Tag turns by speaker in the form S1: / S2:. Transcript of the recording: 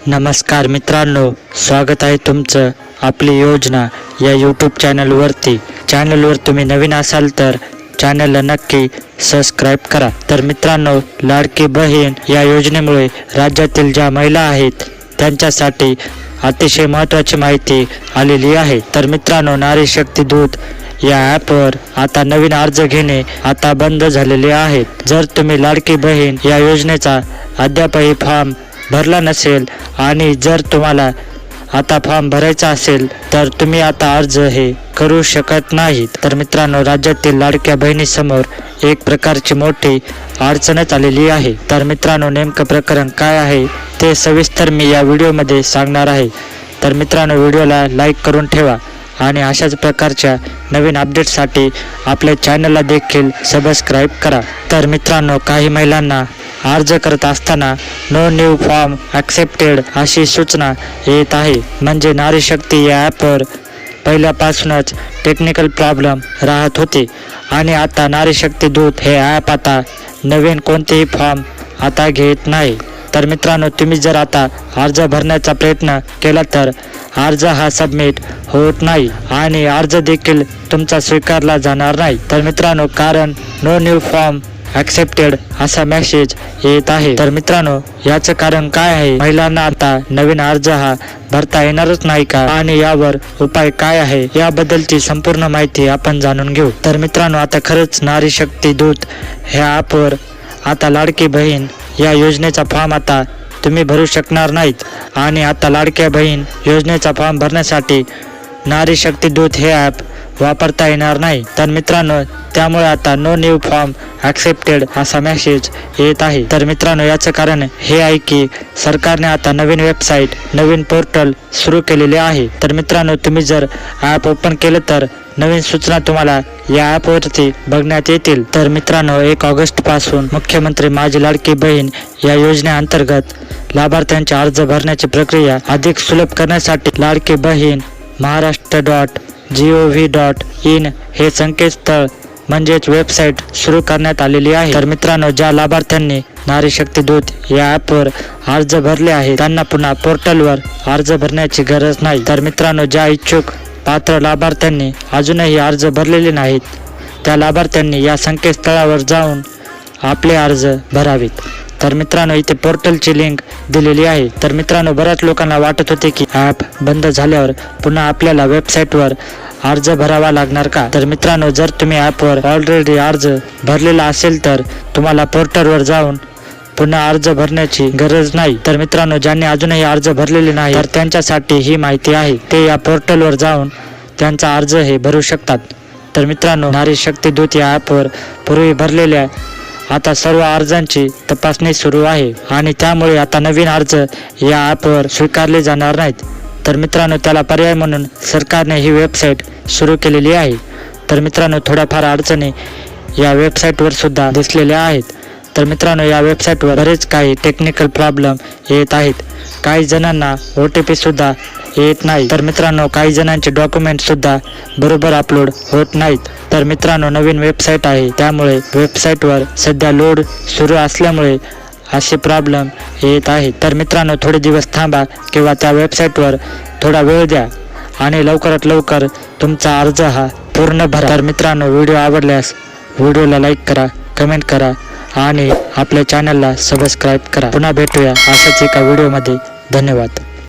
S1: नमस्कार मित्रांनो, स्वागत आहे तुमचं आपली योजना या यूट्यूब चॅनलवरती. चॅनलवर तुम्ही नवीन असाल तर चॅनलला नक्की सबस्क्राईब करा. तर मित्रांनो, लाडकी बहीण या योजनेमुळे राज्यातील ज्या महिला आहेत त्यांच्यासाठी अतिशय महत्त्वाची माहिती आलेली आहे. तर मित्रांनो, नारी शक्ती दूत या ॲपवर आता नवीन अर्ज घेणे आता बंद झालेले आहेत. जर तुम्ही लाडकी बहीण या योजनेचा अद्यापही फॉर्म भरला नसेल आणि जर तुम्हाला आता फॉर्म भरायचा असेल तर तुम्ही आता अर्ज हे करू शकत नाहीत. तर मित्रांनो, राज्यातील लाडक्या बहिणीसमोर एक प्रकारची मोठी अडचणच आलेली आहे. तर मित्रांनो, नेमकं प्रकरण काय आहे ते सविस्तर मी या व्हिडिओमध्ये सांगणार आहे. तर मित्रांनो, व्हिडिओला लाईक करून ठेवा आणि अशाच प्रकारच्या नवीन अपडेटसाठी आपल्या चॅनलला देखील सबस्क्राईब करा. तर मित्रांनो, काही महिलांना अर्ज करत असताना नो न्यू फॉर्म ॲक्सेप्टेड अशी सूचना येत आहे. म्हणजे नारी शक्ती या ॲपवर पहिल्यापासूनच टेक्निकल प्रॉब्लेम राहत होते आणि आता नारी शक्ती दूत हे ॲप आता नवीन कोणतेही फॉर्म आता घेत नाही. तर मित्रांनो, तुम्ही जर आता अर्ज भरण्याचा प्रयत्न केला तर अर्ज हा सबमिट होत नाही आणि अर्ज देखील तुमचा स्वीकारला जाणार नाही. तर मित्रांनो, कारण नो न्यू फॉर्म ॲक्सेप्टेड असा मेसेज येत आहे. तर मित्रांनो, याचं कारण काय आहे? महिलांना आता नवीन अर्ज हा भरता येणारच नाही का आणि यावर उपाय काय आहे याबद्दलची संपूर्ण माहिती आपण जाणून घेऊ. तर मित्रांनो, आता खरंच नारी शक्ती दूत ह्या ॲपवर आता लाडकी बहीण या योजनेचा फॉर्म आता तुम्ही भरू शकणार नाहीत आणि आता लाडक्या बहीण योजनेचा फॉर्म भरण्यासाठी नारी शक्ती दूत हे ॲप वापरता येणार नाही. तर मित्रांनो, त्यामुळे आता नो न्यू फॉर्म ॲक्सेप्टेड असा मेसेज येत आहे. तर मित्रांनो, याचं कारण हे आहे की सरकारने आता नवीन वेबसाईट, नवीन पोर्टल सुरू केलेले आहे. तर मित्रांनो, तुम्ही जर ॲप ओपन केलं तर नवीन सूचना तुम्हाला या ॲपवरती बघण्यात येतील. तर मित्रांनो, 1 ऑगस्टपासून मुख्यमंत्री माझी लाडकी बहीण या योजनेअंतर्गत लाभार्थ्यांचे अर्ज भरण्याची प्रक्रिया अधिक सुलभ करण्यासाठी लाडकी बहीण महाराष्ट्र.gov.in हे संकेतस्थळ म्हणजेच वेबसाईट सुरू करण्यात आलेली आहे. तर मित्रांनो, ज्या लाभार्थ्यांनी नारी शक्ती दूत या ॲपवर अर्ज भरले आहे त्यांना पुन्हा पोर्टलवर अर्ज भरण्याची गरज नाही. तर मित्रांनो, ज्या इच्छुक पात्र लाभार्थ्यांनी अजूनही अर्ज भरलेले नाहीत त्या लाभार्थ्यांनी या संकेतस्थळावर जाऊन आपले अर्ज भरावेत. तर मित्रांनो, इथे पोर्टलची लिंक दिलेली आहे. तर मित्रांनो, बऱ्याच लोकांना वाटत होते की ॲप बंद झाल्यावर पुन्हा आपल्याला वेबसाईटवर अर्ज भरावा लागणार का? तर मित्रांनो, जर तुम्ही ॲपवर ऑलरेडी अर्ज भरलेला असेल तर तुम्हाला पोर्टलवर जाऊन पुन्हा अर्ज भरण्याची गरज नाही. तर मित्रांनो, ज्यांनी अजूनही अर्ज भरलेले नाही तर त्यांच्यासाठी ही माहिती आहे. ते या पोर्टलवर जाऊन त्यांचा अर्ज हे भरू शकतात. तर मित्रांनो, नारी शक्ती दूत या ॲपवर पूर्वी भरलेल्या आता सर्व अर्जांची तपासणी सुरू आहे आणि त्यामुळे आता नवीन अर्ज या ॲपवर स्वीकारले जाणार नाहीत. तर मित्रांनो, त्याला पर्याय म्हणून सरकारने ही वेबसाईट सुरू केलेली आहे. तर मित्रांनो, थोड्याफार अडचणी या वेबसाईटवर सुद्धा दिसलेल्या आहेत. तर मित्रांनो, या वेबसाईटवर बरेच काही टेक्निकल प्रॉब्लेम येत आहेत. काही जणांना OTP सुद्धा येत नाही. तर मित्रांनो, काही जणांचे डॉक्युमेंट सुद्धा बरोबर अपलोड होत नाहीत. तर मित्रांनो, नवीन वेबसाईट आहे त्यामुळे वेबसाईटवर सध्या लोड सुरू असल्यामुळे असे प्रॉब्लेम येत आहेत. तर मित्रांनो, थोडे दिवस थांबा किंवा त्या वेबसाईटवर थोडा वेळ द्या आणि लवकरात लवकर तुमचा अर्ज हा पूर्ण भरा. तर मित्रांनो, व्हिडिओ आवडल्यास व्हिडिओला लाईक करा, कमेंट करा आणि आपल्या चॅनलला सबस्क्राईब करा. पुन्हा भेटूया अशाच एका व्हिडिओमध्ये. धन्यवाद.